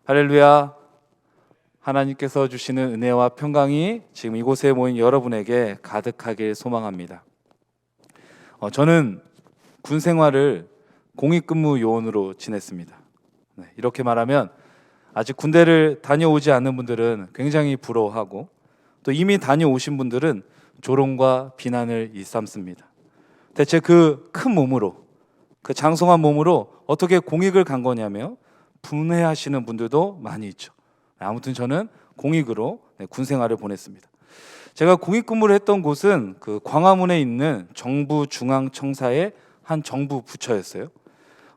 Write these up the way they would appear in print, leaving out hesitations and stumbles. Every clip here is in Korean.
할렐루야. 하나님께서 주시는 은혜와 평강이 지금 이곳에 모인 여러분에게 가득하길 소망합니다. 저는 군 생활을 공익근무 요원으로 지냈습니다. 이렇게 말하면 아직 군대를 다녀오지 않는 분들은 굉장히 부러워하고, 또 이미 다녀오신 분들은 조롱과 비난을 일삼습니다. 대체 그 큰 몸으로, 그 장성한 몸으로 어떻게 공익을 간 거냐며 분해하시는 분들도 많이 있죠. 아무튼 저는 공익으로 군 생활을 보냈습니다. 제가 공익 근무를 했던 곳은 그 광화문에 있는 정부 중앙청사의 한 정부 부처였어요.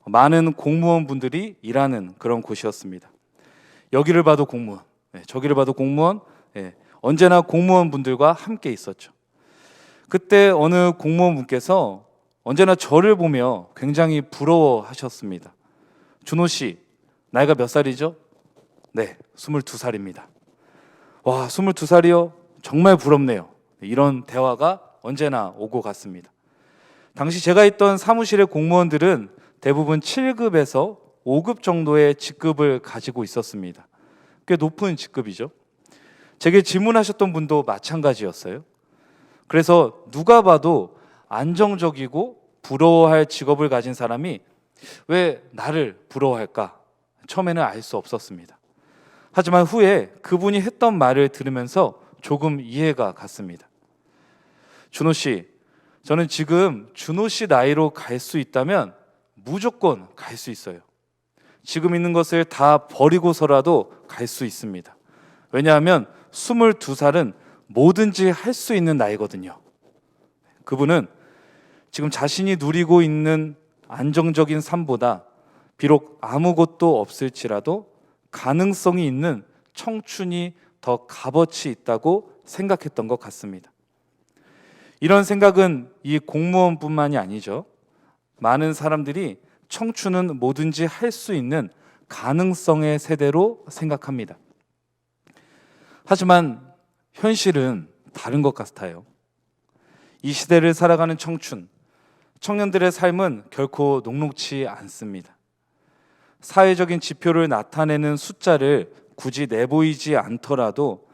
많은 공무원분들이 일하는 그런 곳이었습니다. 여기를 봐도 공무원, 저기를 봐도 공무원, 언제나 공무원분들과 함께 있었죠. 그때 어느 공무원분께서 언제나 저를 보며 굉장히 부러워하셨습니다. 준호 씨, 나이가 몇 살이죠? 네, 22살입니다. 와, 22살이요? 정말 부럽네요. 이런 대화가 언제나 오고 갔습니다. 당시 제가 있던 사무실의 공무원들은 대부분 7급에서 5급 정도의 직급을 가지고 있었습니다. 꽤 높은 직급이죠. 제게 질문하셨던 분도 마찬가지였어요. 그래서 누가 봐도 안정적이고 부러워할 직업을 가진 사람이 왜 나를 부러워할까? 처음에는 알 수 없었습니다. 하지만 후에 그분이 했던 말을 들으면서 조금 이해가 갔습니다. 준호 씨, 저는 지금 준호 씨 나이로 갈 수 있다면 무조건 갈 수 있어요. 지금 있는 것을 다 버리고서라도 갈 수 있습니다. 왜냐하면 22살은 뭐든지 할 수 있는 나이거든요. 그분은 지금 자신이 누리고 있는 안정적인 삶보다 비록 아무것도 없을지라도 가능성이 있는 청춘이 더 값어치 있다고 생각했던 것 같습니다. 이런 생각은 이 공무원뿐만이 아니죠. 많은 사람들이 청춘은 뭐든지 할 수 있는 가능성의 세대로 생각합니다. 하지만 현실은 다른 것 같아요. 이 시대를 살아가는 청년들의 삶은 결코 녹록지 않습니다. 사회적인 지표를 나타내는 숫자를 굳이 내보이지 않더라도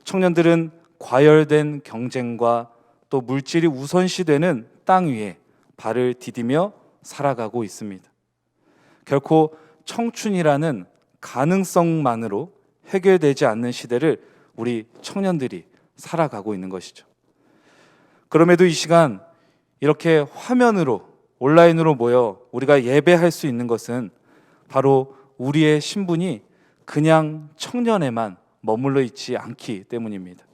청년들은 과열된 경쟁과 또 물질이 우선시되는 땅 위에 발을 디디며 살아가고 있습니다. 결코 청춘이라는 가능성만으로 해결되지 않는 시대를 우리 청년들이 살아가고 있는 것이죠. 그럼에도 이 시간 이렇게 화면으로, 온라인으로 모여 우리가 예배할 수 있는 것은 바로 우리의 신분이 그냥 청년에만 머물러 있지 않기 때문입니다.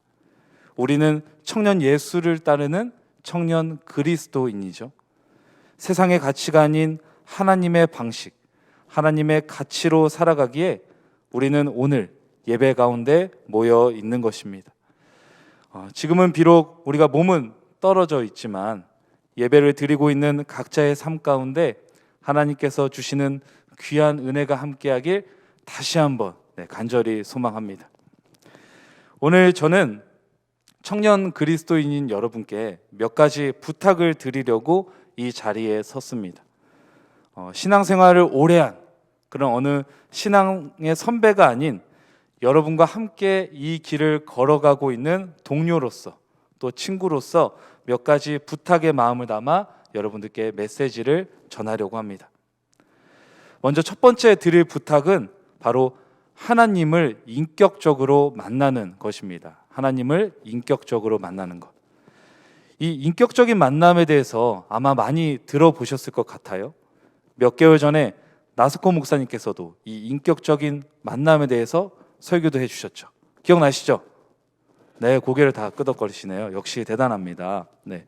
우리는 청년 예수를 따르는 청년 그리스도인이죠. 세상의 가치가 아닌 하나님의 방식, 하나님의 가치로 살아가기에 우리는 오늘 예배 가운데 모여 있는 것입니다. 지금은 비록 우리가 몸은 떨어져 있지만 예배를 드리고 있는 각자의 삶 가운데 하나님께서 주시는 귀한 은혜가 함께하길 다시 한번 간절히 소망합니다. 오늘 저는 청년 그리스도인인 여러분께 몇 가지 부탁을 드리려고 이 자리에 섰습니다. 신앙생활을 오래 한 그런 어느 신앙의 선배가 아닌 여러분과 함께 이 길을 걸어가고 있는 동료로서, 또 친구로서 몇 가지 부탁의 마음을 담아 여러분들께 메시지를 전하려고 합니다. 먼저 첫 번째 드릴 부탁은 바로 하나님을 인격적으로 만나는 것입니다. 하나님을 인격적으로 만나는 것. 이 인격적인 만남에 대해서 아마 많이 들어보셨을 것 같아요. 몇 개월 전에 나스코 목사님께서도 이 인격적인 만남에 대해서 설교도 해주셨죠. 기억나시죠? 네, 고개를 다 끄덕거리시네요. 역시 대단합니다. 네.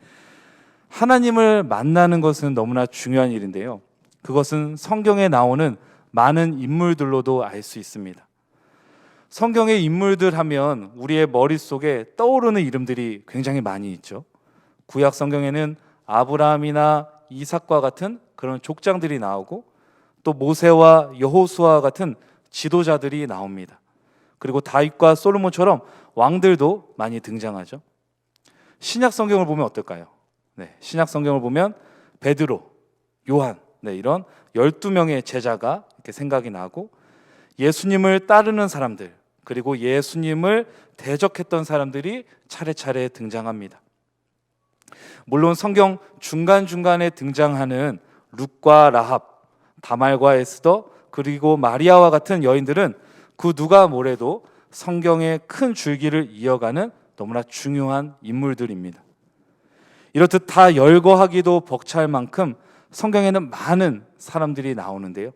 하나님을 만나는 것은 너무나 중요한 일인데요. 그것은 성경에 나오는 많은 인물들로도 알 수 있습니다. 성경의 인물들 하면 우리의 머릿속에 떠오르는 이름들이 굉장히 많이 있죠. 구약 성경에는 아브라함이나 이삭과 같은 그런 족장들이 나오고, 또 모세와 여호수아 같은 지도자들이 나옵니다. 그리고 다윗과 솔로몬처럼 왕들도 많이 등장하죠. 신약 성경을 보면 어떨까요? 신약 성경을 보면 베드로, 요한, 이런 12명의 제자가 이렇게 생각이 나고, 예수님을 따르는 사람들, 그리고 예수님을 대적했던 사람들이 차례차례 등장합니다. 물론 성경 중간중간에 등장하는 룻과 라합, 다말과 에스더, 그리고 마리아와 같은 여인들은 그 누가 뭐래도 성경의 큰 줄기를 이어가는 너무나 중요한 인물들입니다. 이렇듯 다 열거하기도 벅찰 만큼 성경에는 많은 사람들이 나오는데요.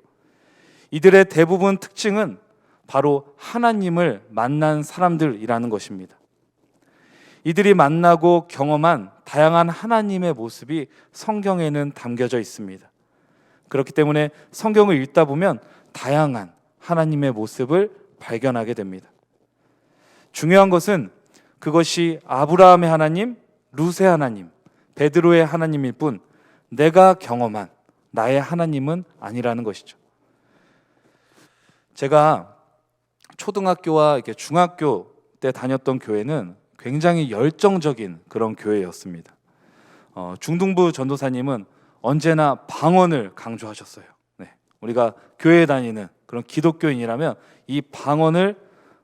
이들의 대부분 특징은 바로 하나님을 만난 사람들이라는 것입니다. 이들이 만나고 경험한 다양한 하나님의 모습이 성경에는 담겨져 있습니다. 그렇기 때문에 성경을 읽다 보면 다양한 하나님의 모습을 발견하게 됩니다. 중요한 것은 그것이 아브라함의 하나님, 룻의 하나님, 베드로의 하나님일 뿐 내가 경험한 나의 하나님은 아니라는 것이죠. 제가 초등학교와 이렇게 중학교 때 다녔던 교회는 굉장히 열정적인 그런 교회였습니다. 중등부 전도사님은 언제나 방언을 강조하셨어요. 네, 우리가 교회에 다니는 그런 기독교인이라면 이 방언을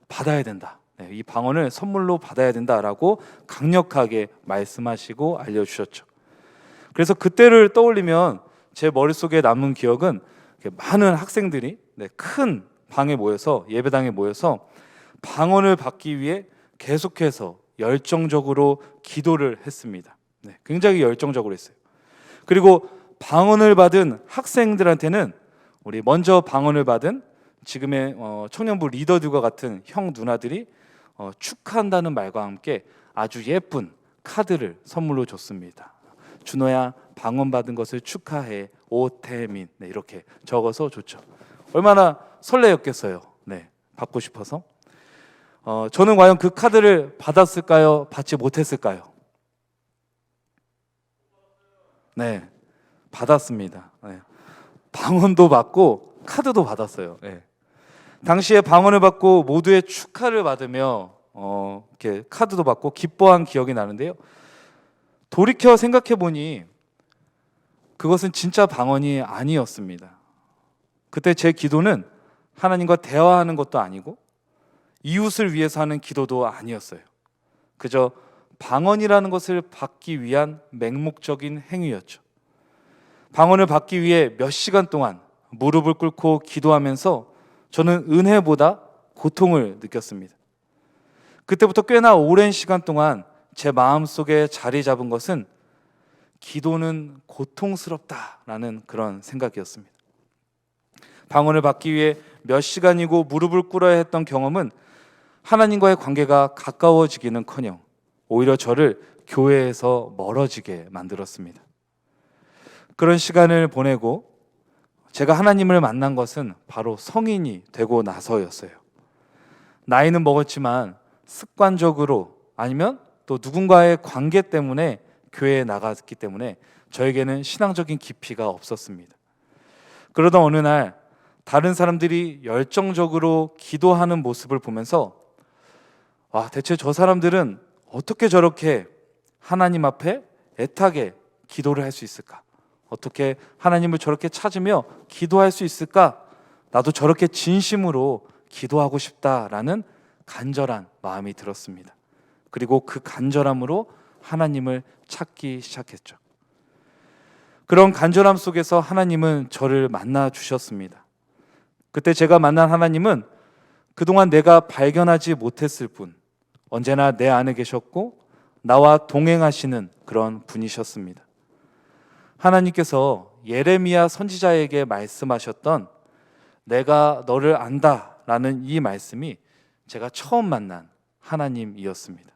받아야 된다. 네, 이 방언을 선물로 받아야 된다라고 강력하게 말씀하시고 알려주셨죠. 그래서 그때를 떠올리면 제 머릿속에 남은 기억은 많은 학생들이 큰 방에 모여서 예배당에 모여서 방언을 받기 위해 계속해서 열정적으로 기도를 했습니다. 네, 굉장히 열정적으로 했어요. 그리고 방언을 받은 학생들한테는 우리 먼저 방언을 받은 지금의 청년부 리더들과 같은 형 누나들이 축하한다는 말과 함께 아주 예쁜 카드를 선물로 줬습니다. 준호야, 방언 받은 것을 축하해. 오태민. 네, 이렇게 적어서 줬죠. 얼마나 설레였겠어요. 네, 받고 싶어서. 저는 과연 그 카드를 받았을까요? 받지 못했을까요? 네, 받았습니다. 네. 방언도 받고 카드도 받았어요. 네. 당시에 방언을 받고 모두의 축하를 받으며 이렇게 카드도 받고 기뻐한 기억이 나는데요. 돌이켜 생각해 보니 그것은 진짜 방언이 아니었습니다. 그때 제 기도는 하나님과 대화하는 것도 아니고 이웃을 위해서 하는 기도도 아니었어요. 그저 방언이라는 것을 받기 위한 맹목적인 행위였죠. 방언을 받기 위해 몇 시간 동안 무릎을 꿇고 기도하면서 저는 은혜보다 고통을 느꼈습니다. 그때부터 꽤나 오랜 시간 동안 제 마음속에 자리 잡은 것은 기도는 고통스럽다라는 그런 생각이었습니다. 방언을 받기 위해 몇 시간이고 무릎을 꿇어야 했던 경험은 하나님과의 관계가 가까워지기는커녕 오히려 저를 교회에서 멀어지게 만들었습니다. 그런 시간을 보내고 제가 하나님을 만난 것은 바로 성인이 되고 나서였어요. 나이는 먹었지만 습관적으로 아니면 또 누군가의 관계 때문에 교회에 나갔기 때문에 저에게는 신앙적인 깊이가 없었습니다. 그러던 어느 날 다른 사람들이 열정적으로 기도하는 모습을 보면서 대체 저 사람들은 어떻게 저렇게 하나님 앞에 애타게 기도를 할 수 있을까? 어떻게 하나님을 저렇게 찾으며 기도할 수 있을까? 나도 저렇게 진심으로 기도하고 싶다라는 간절한 마음이 들었습니다. 그리고 그 간절함으로 하나님을 찾기 시작했죠. 그런 간절함 속에서 하나님은 저를 만나 주셨습니다. 그때 제가 만난 하나님은 그동안 내가 발견하지 못했을 뿐 언제나 내 안에 계셨고 나와 동행하시는 그런 분이셨습니다. 하나님께서 예레미야 선지자에게 말씀하셨던 내가 너를 안다 라는 이 말씀이 제가 처음 만난 하나님이었습니다.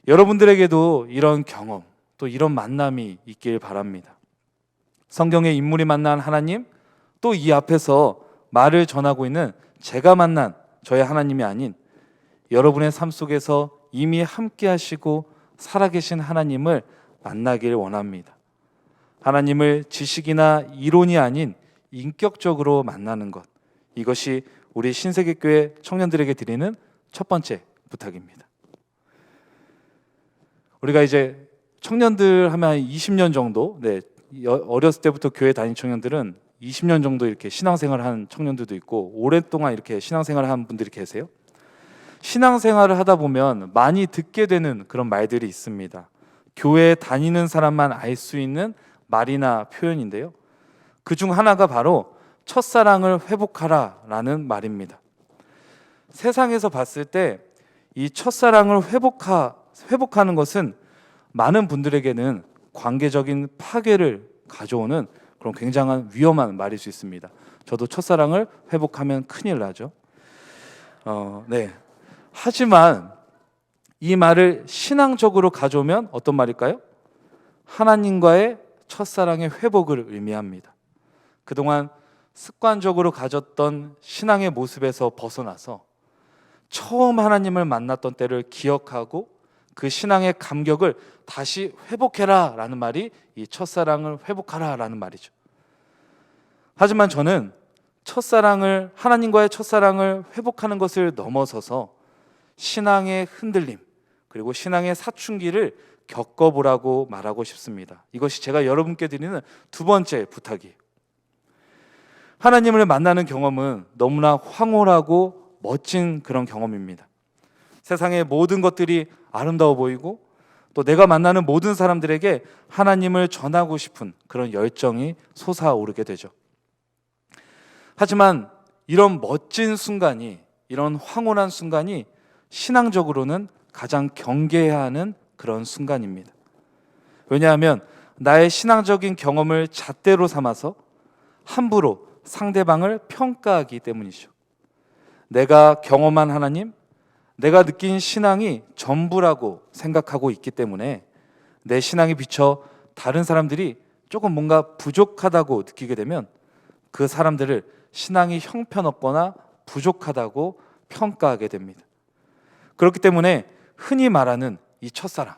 여러분들에게도 이런 경험 또 이런 만남이 있길 바랍니다. 성경의 인물이 만난 하나님, 또 이 앞에서 말을 전하고 있는 제가 만난 저의 하나님이 아닌 여러분의 삶 속에서 이미 함께 하시고 살아계신 하나님을 만나길 원합니다. 하나님을 지식이나 이론이 아닌 인격적으로 만나는 것, 이것이 우리 신세계교회 청년들에게 드리는 첫 번째 부탁입니다. 우리가 이제 청년들 하면 한 20년 정도, 어렸을 때부터 교회 다닌 청년들은 20년 정도 이렇게 신앙생활을 한 청년들도 있고 오랫동안 이렇게 신앙생활을 한 분들이 계세요. 신앙생활을 하다 보면 많이 듣게 되는 그런 말들이 있습니다. 교회에 다니는 사람만 알 수 있는 말이나 표현인데요. 그 중 하나가 바로 첫사랑을 회복하라라는 말입니다. 세상에서 봤을 때 이 첫사랑을 회복하는 것은 많은 분들에게는 관계적인 파괴를 가져오는 그런 굉장한 위험한 말일 수 있습니다. 저도 첫사랑을 회복하면 큰일 나죠. 네. 하지만 이 말을 신앙적으로 가져오면 어떤 말일까요? 하나님과의 첫사랑의 회복을 의미합니다. 그동안 습관적으로 가졌던 신앙의 모습에서 벗어나서 처음 하나님을 만났던 때를 기억하고 그 신앙의 감격을 다시 회복해라 라는 말이 이 첫사랑을 회복하라 라는 말이죠. 하지만 저는 하나님과의 첫사랑을 회복하는 것을 넘어서서 신앙의 흔들림 그리고 신앙의 사춘기를 겪어보라고 말하고 싶습니다. 이것이 제가 여러분께 드리는 두 번째 부탁이에요. 하나님을 만나는 경험은 너무나 황홀하고 멋진 그런 경험입니다. 세상의 모든 것들이 아름다워 보이고 또 내가 만나는 모든 사람들에게 하나님을 전하고 싶은 그런 열정이 솟아오르게 되죠. 하지만 이런 멋진 순간이, 이런 황홀한 순간이 신앙적으로는 가장 경계해야 하는 그런 순간입니다. 왜냐하면 나의 신앙적인 경험을 잣대로 삼아서 함부로 상대방을 평가하기 때문이죠. 내가 경험한 하나님, 내가 느낀 신앙이 전부라고 생각하고 있기 때문에 내 신앙에 비춰 다른 사람들이 조금 뭔가 부족하다고 느끼게 되면 그 사람들을 신앙이 형편없거나 부족하다고 평가하게 됩니다. 그렇기 때문에 흔히 말하는 이 첫사랑,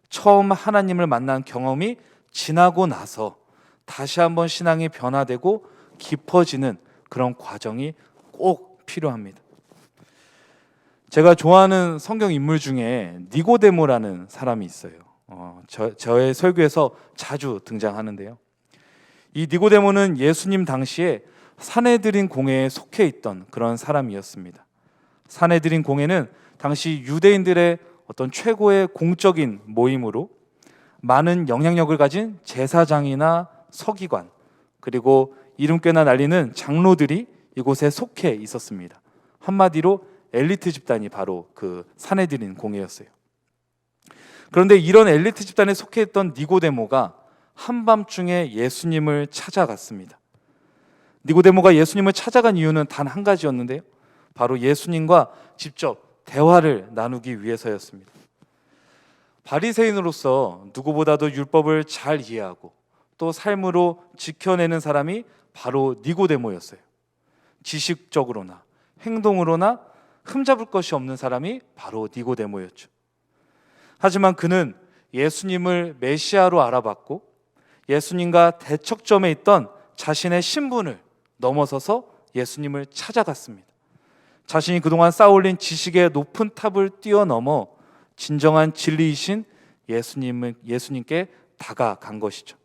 처음 하나님을 만난 경험이 지나고 나서 다시 한번 신앙이 변화되고 깊어지는 그런 과정이 꼭 필요합니다. 제가 좋아하는 성경 인물 중에 니고데모라는 사람이 있어요. 저의 설교에서 자주 등장하는데요. 이 니고데모는 예수님 당시에 산헤드린 공회에 속해 있던 그런 사람이었습니다. 산헤드린 공회는 당시 유대인들의 어떤 최고의 공적인 모임으로 많은 영향력을 가진 제사장이나 서기관 그리고 이름 꽤나 날리는 장로들이 이곳에 속해 있었습니다. 한마디로 엘리트 집단이 바로 그 산헤드린 공회였어요. 그런데 이런 엘리트 집단에 속해 있던 니고데모가 한밤중에 예수님을 찾아갔습니다. 니고데모가 예수님을 찾아간 이유는 단 한 가지였는데요. 바로 예수님과 직접 대화를 나누기 위해서였습니다. 바리새인으로서 누구보다도 율법을 잘 이해하고 또 삶으로 지켜내는 사람이 바로 니고데모였어요. 지식적으로나 행동으로나 흠잡을 것이 없는 사람이 바로 니고데모였죠. 하지만 그는 예수님을 메시아로 알아봤고 예수님과 대척점에 있던 자신의 신분을 넘어서서 예수님을 찾아갔습니다. 자신이 그동안 쌓아올린 지식의 높은 탑을 뛰어넘어 진정한 진리이신 예수님께 다가간 것이죠.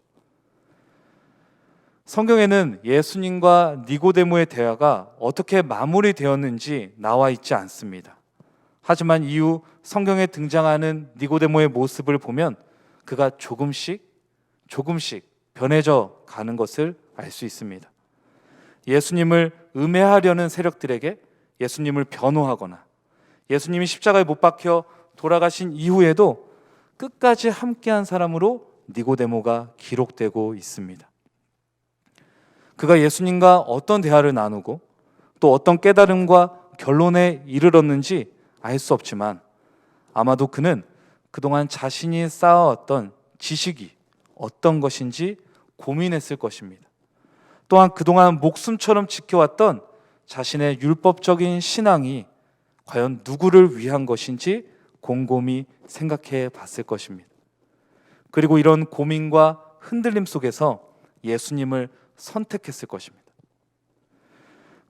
성경에는 예수님과 니고데모의 대화가 어떻게 마무리되었는지 나와 있지 않습니다. 하지만 이후 성경에 등장하는 니고데모의 모습을 보면 그가 조금씩 변해져 가는 것을 알 수 있습니다. 예수님을 음해하려는 세력들에게 예수님을 변호하거나 예수님이 십자가에 못 박혀 돌아가신 이후에도 끝까지 함께한 사람으로 니고데모가 기록되고 있습니다. 그가 예수님과 어떤 대화를 나누고 또 어떤 깨달음과 결론에 이르렀는지 알 수 없지만 아마도 그는 그동안 자신이 쌓아왔던 지식이 어떤 것인지 고민했을 것입니다. 또한 그동안 목숨처럼 지켜왔던 자신의 율법적인 신앙이 과연 누구를 위한 것인지 곰곰이 생각해 봤을 것입니다. 그리고 이런 고민과 흔들림 속에서 예수님을 선택했을 것입니다.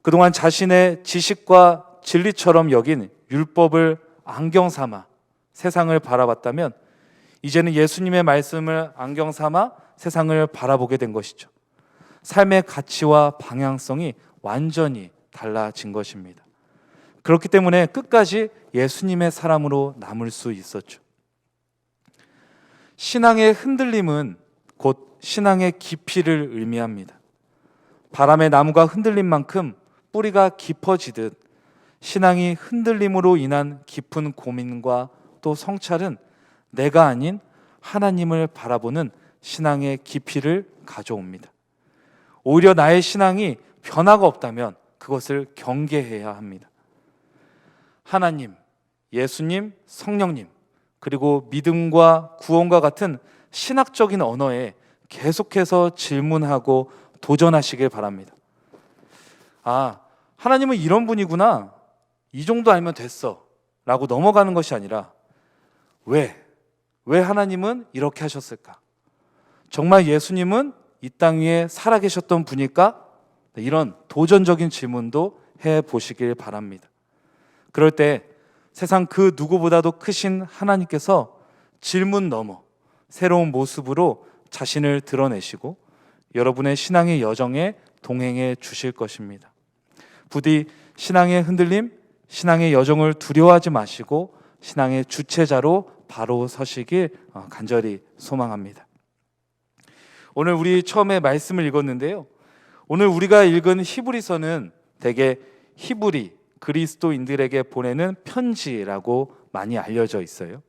그동안 자신의 지식과 진리처럼 여긴 율법을 안경 삼아 세상을 바라봤다면 이제는 예수님의 말씀을 안경 삼아 세상을 바라보게 된 것이죠. 삶의 가치와 방향성이 완전히 달라진 것입니다. 그렇기 때문에 끝까지 예수님의 사람으로 남을 수 있었죠. 신앙의 흔들림은 곧 신앙의 깊이를 의미합니다. 바람의 나무가 흔들린 만큼 뿌리가 깊어지듯 신앙이 흔들림으로 인한 깊은 고민과 또 성찰은 내가 아닌 하나님을 바라보는 신앙의 깊이를 가져옵니다. 오히려 나의 신앙이 변화가 없다면 그것을 경계해야 합니다. 하나님, 예수님, 성령님, 그리고 믿음과 구원과 같은 신학적인 언어에 계속해서 질문하고 도전하시길 바랍니다. 아, 하나님은 이런 분이구나. 이 정도 알면 됐어. 라고 넘어가는 것이 아니라 왜 하나님은 이렇게 하셨을까? 정말 예수님은 이 땅 위에 살아계셨던 분일까? 이런 도전적인 질문도 해보시길 바랍니다. 그럴 때 세상 그 누구보다도 크신 하나님께서 질문 넘어 새로운 모습으로 자신을 드러내시고 여러분의 신앙의 여정에 동행해 주실 것입니다. 부디 신앙의 흔들림, 신앙의 여정을 두려워하지 마시고 신앙의 주체자로 바로 서시길 간절히 소망합니다. 오늘 우리 처음에 말씀을 읽었는데요. 오늘 우리가 읽은 히브리서는 대개 히브리 그리스도인들에게 보내는 편지라고 많이 알려져 있어요.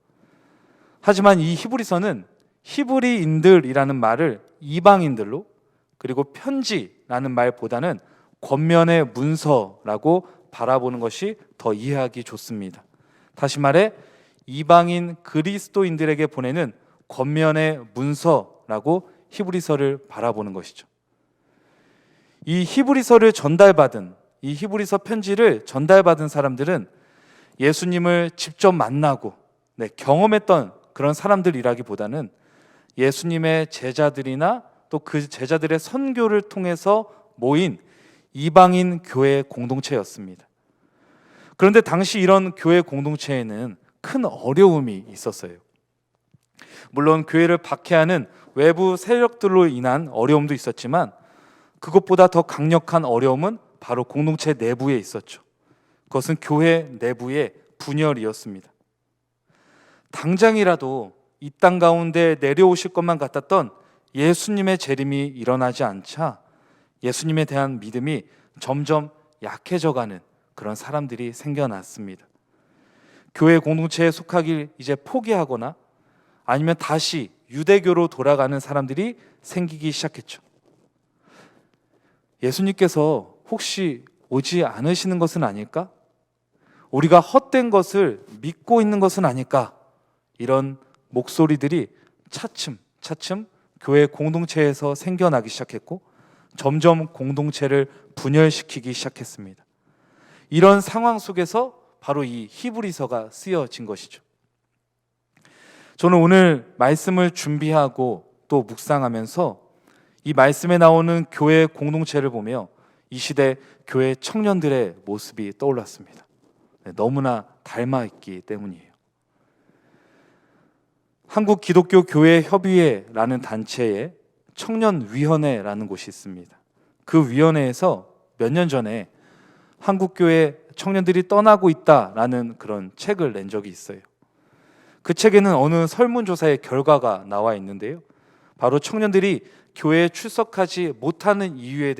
하지만 이 히브리서는 히브리인들이라는 말을 이방인들로, 그리고 편지라는 말보다는 권면의 문서라고 바라보는 것이 더 이해하기 좋습니다. 다시 말해 이방인 그리스도인들에게 보내는 권면의 문서라고 히브리서를 바라보는 것이죠. 이 히브리서를 전달받은, 이 히브리서 편지를 전달받은 사람들은 예수님을 직접 만나고 경험했던 그런 사람들이라기보다는 예수님의 제자들이나 또 그 제자들의 선교를 통해서 모인 이방인 교회 공동체였습니다. 그런데 당시 이런 교회 공동체에는 큰 어려움이 있었어요. 물론 교회를 박해하는 외부 세력들로 인한 어려움도 있었지만 그것보다 더 강력한 어려움은 바로 공동체 내부에 있었죠. 그것은 교회 내부의 분열이었습니다. 당장이라도 이 땅 가운데 내려오실 것만 같았던 예수님의 재림이 일어나지 않자 예수님에 대한 믿음이 점점 약해져가는 그런 사람들이 생겨났습니다. 교회 공동체에 속하길 이제 포기하거나 아니면 다시 유대교로 돌아가는 사람들이 생기기 시작했죠. 예수님께서 혹시 오지 않으시는 것은 아닐까? 우리가 헛된 것을 믿고 있는 것은 아닐까? 이런 목소리들이 차츰 교회 공동체에서 생겨나기 시작했고 점점 공동체를 분열시키기 시작했습니다. 이런 상황 속에서 바로 이 히브리서가 쓰여진 것이죠. 저는 오늘 말씀을 준비하고 또 묵상하면서 이 말씀에 나오는 교회 공동체를 보며 이 시대 교회 청년들의 모습이 떠올랐습니다. 너무나 닮아있기 때문이에요. 한국기독교교회협의회라는 단체에 청년위원회라는 곳이 있습니다. 그 위원회에서 몇 년 전에 한국교회 청년들이 떠나고 있다라는 그런 책을 낸 적이 있어요. 그 책에는 어느 설문조사의 결과가 나와 있는데요. 바로 청년들이 교회에 출석하지 못하는 이유에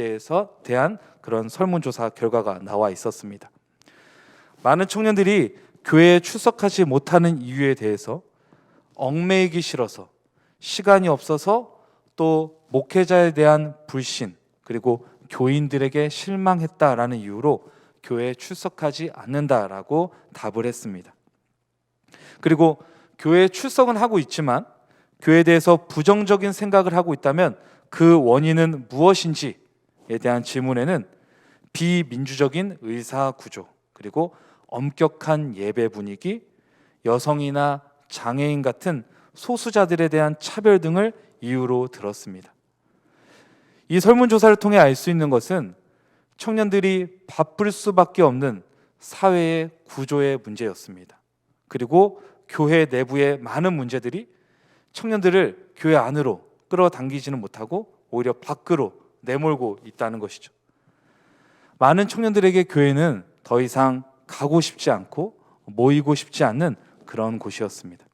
대한 그런 설문조사 결과가 나와 있었습니다. 많은 청년들이 교회에 출석하지 못하는 이유에 대해서 얽매이기 싫어서, 시간이 없어서, 또 목회자에 대한 불신, 그리고 교인들에게 실망했다라는 이유로 교회에 출석하지 않는다라고 답을 했습니다. 그리고 교회에 출석은 하고 있지만 교회에 대해서 부정적인 생각을 하고 있다면 그 원인은 무엇인지에 대한 질문에는 비민주적인 의사 구조, 그리고 엄격한 예배 분위기, 여성이나 장애인 같은 소수자들에 대한 차별 등을 이유로 들었습니다. 이 설문조사를 통해 알 수 있는 것은 청년들이 바쁠 수밖에 없는 사회의 구조의 문제였습니다. 그리고 교회 내부의 많은 문제들이 청년들을 교회 안으로 끌어당기지는 못하고 오히려 밖으로 내몰고 있다는 것이죠. 많은 청년들에게 교회는 더 이상 가고 싶지 않고 모이고 싶지 않는 그런 곳이었습니다.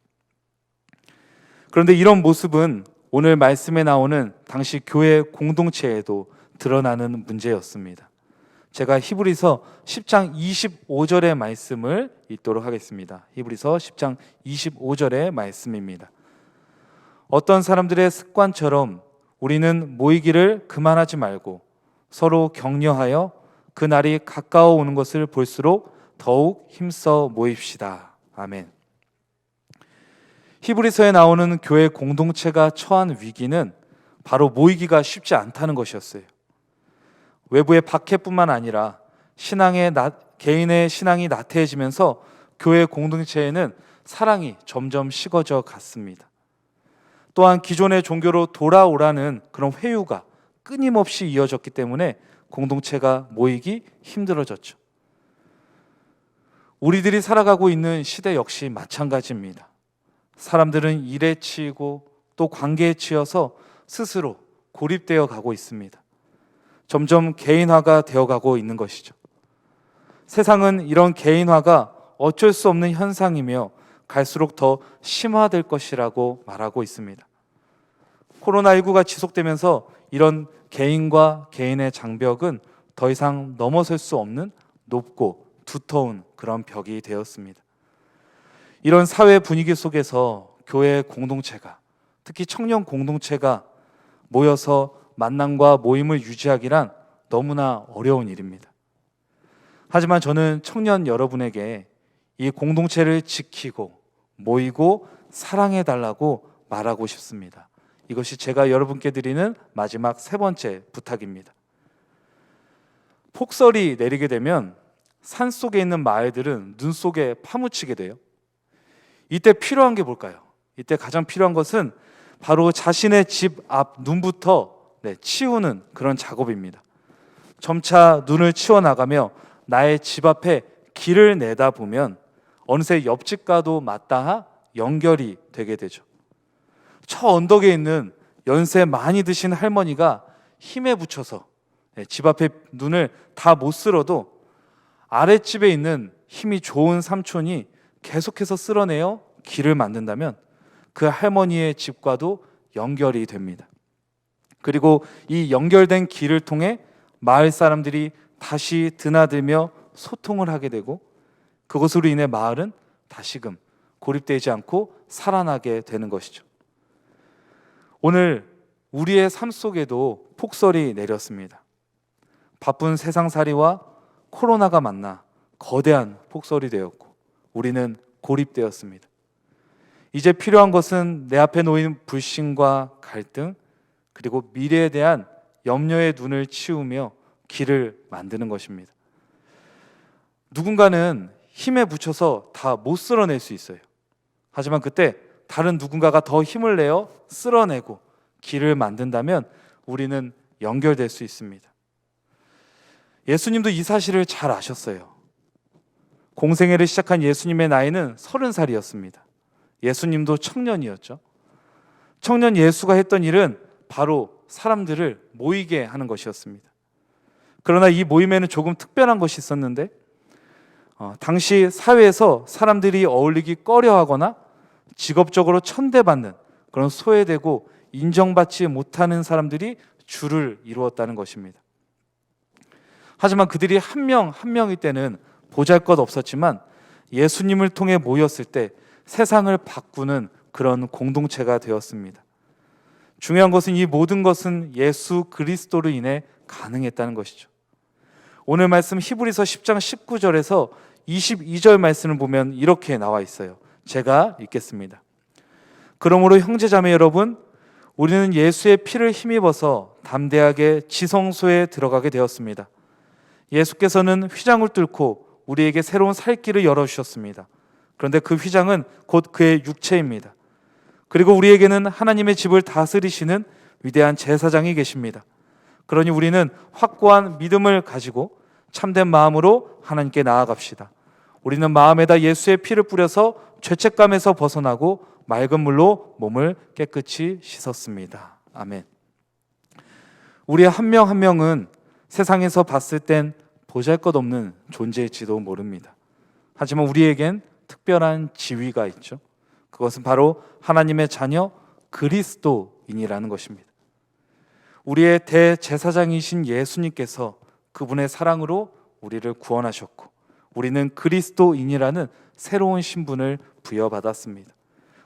그런데 이런 모습은 오늘 말씀에 나오는 당시 교회 공동체에도 드러나는 문제였습니다. 제가 히브리서 10장 25절의 말씀을 읽도록 하겠습니다. 히브리서 10장 25절의 말씀입니다. 어떤 사람들의 습관처럼 우리는 모이기를 그만하지 말고 서로 격려하여 그 날이 가까워 오는 것을 볼수록 더욱 힘써 모입시다. 아멘. 히브리서에 나오는 교회 공동체가 처한 위기는 바로 모이기가 쉽지 않다는 것이었어요. 외부의 박해뿐만 아니라 개인의 신앙이 나태해지면서 교회 공동체에는 사랑이 점점 식어져 갔습니다. 또한 기존의 종교로 돌아오라는 그런 회유가 끊임없이 이어졌기 때문에 공동체가 모이기 힘들어졌죠. 우리들이 살아가고 있는 시대 역시 마찬가지입니다. 사람들은 일에 치이고 또 관계에 치여서 스스로 고립되어 가고 있습니다. 점점 개인화가 되어가고 있는 것이죠. 세상은 이런 개인화가 어쩔 수 없는 현상이며 갈수록 더 심화될 것이라고 말하고 있습니다. 코로나19가 지속되면서 이런 개인과 개인의 장벽은 더 이상 넘어설 수 없는 높고 두터운 그런 벽이 되었습니다. 이런 사회 분위기 속에서 교회 공동체가, 특히 청년 공동체가 모여서 만남과 모임을 유지하기란 너무나 어려운 일입니다. 하지만 저는 청년 여러분에게 이 공동체를 지키고 모이고 사랑해달라고 말하고 싶습니다. 이것이 제가 여러분께 드리는 마지막 세 번째 부탁입니다. 폭설이 내리게 되면 산속에 있는 마을들은 눈 속에 파묻히게 돼요. 이때 필요한 게 뭘까요? 이때 가장 필요한 것은 바로 자신의 집 앞 눈부터 치우는 그런 작업입니다. 점차 눈을 치워나가며 나의 집 앞에 길을 내다보면 어느새 옆집과도 맞닿아 연결이 되게 되죠. 저 언덕에 있는 연세 많이 드신 할머니가 힘에 부쳐서 집 앞에 눈을 다 못 쓸어도 아랫집에 있는 힘이 좋은 삼촌이 계속해서 쓸어내어 길을 만든다면 그 할머니의 집과도 연결이 됩니다. 그리고 이 연결된 길을 통해 마을 사람들이 다시 드나들며 소통을 하게 되고 그것으로 인해 마을은 다시금 고립되지 않고 살아나게 되는 것이죠. 오늘 우리의 삶 속에도 폭설이 내렸습니다. 바쁜 세상살이와 코로나가 만나 거대한 폭설이 되었고 우리는 고립되었습니다. 이제 필요한 것은 내 앞에 놓인 불신과 갈등 그리고 미래에 대한 염려의 눈을 치우며 길을 만드는 것입니다. 누군가는 힘에 부쳐서 다 못 쓸어낼 수 있어요. 하지만 그때 다른 누군가가 더 힘을 내어 쓸어내고 길을 만든다면 우리는 연결될 수 있습니다. 예수님도 이 사실을 잘 아셨어요. 공생애를 시작한 예수님의 나이는 30살이었습니다. 예수님도 청년이었죠. 청년 예수가 했던 일은 바로 사람들을 모이게 하는 것이었습니다. 그러나 이 모임에는 조금 특별한 것이 있었는데 당시 사회에서 사람들이 어울리기 꺼려하거나 직업적으로 천대받는 그런 소외되고 인정받지 못하는 사람들이 주를 이루었다는 것입니다. 하지만 그들이 한 명 한 명일 때는 보잘것없었지만 예수님을 통해 모였을 때 세상을 바꾸는 그런 공동체가 되었습니다. 중요한 것은 이 모든 것은 예수 그리스도로 인해 가능했다는 것이죠. 오늘 말씀 히브리서 10장 19절에서 22절 말씀을 보면 이렇게 나와 있어요. 제가 읽겠습니다. 그러므로 형제자매 여러분, 우리는 예수의 피를 힘입어서 담대하게 지성소에 들어가게 되었습니다. 예수께서는 휘장을 뚫고 우리에게 새로운 살 길을 열어주셨습니다. 그런데 그 휘장은 곧 그의 육체입니다. 그리고 우리에게는 하나님의 집을 다스리시는 위대한 제사장이 계십니다. 그러니 우리는 확고한 믿음을 가지고 참된 마음으로 하나님께 나아갑시다. 우리는 마음에다 예수의 피를 뿌려서 죄책감에서 벗어나고 맑은 물로 몸을 깨끗이 씻었습니다. 아멘. 우리 한 명 한 명은 세상에서 봤을 땐 보잘것없는 존재일지도 모릅니다. 하지만 우리에겐 특별한 지위가 있죠. 그것은 바로 하나님의 자녀 그리스도인이라는 것입니다. 우리의 대제사장이신 예수님께서 그분의 사랑으로 우리를 구원하셨고, 우리는 그리스도인이라는 새로운 신분을 부여받았습니다.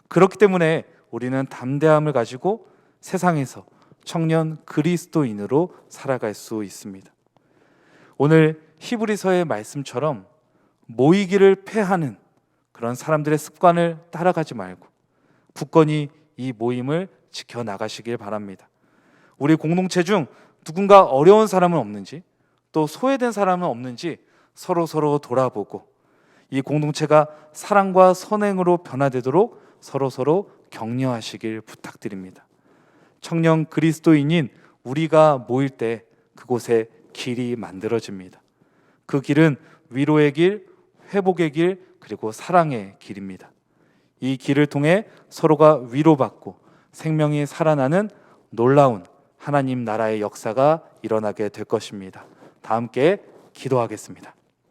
그렇기 때문에 우리는 담대함을 가지고 세상에서 청년 그리스도인으로 살아갈 수 있습니다. 오늘 히브리서의 말씀처럼 모이기를 패하는 그런 사람들의 습관을 따라가지 말고 굳건히 이 모임을 지켜나가시길 바랍니다. 우리 공동체 중 누군가 어려운 사람은 없는지, 또 소외된 사람은 없는지 서로 돌아보고 이 공동체가 사랑과 선행으로 변화되도록 서로 격려하시길 부탁드립니다. 청년 그리스도인인 우리가 모일 때 그곳에 길이 만들어집니다. 그 길은 위로의 길, 회복의 길, 그리고 사랑의 길입니다. 이 길을 통해 서로가 위로받고 생명이 살아나는 놀라운 하나님 나라의 역사가 일어나게 될 것입니다. 다 함께 기도하겠습니다.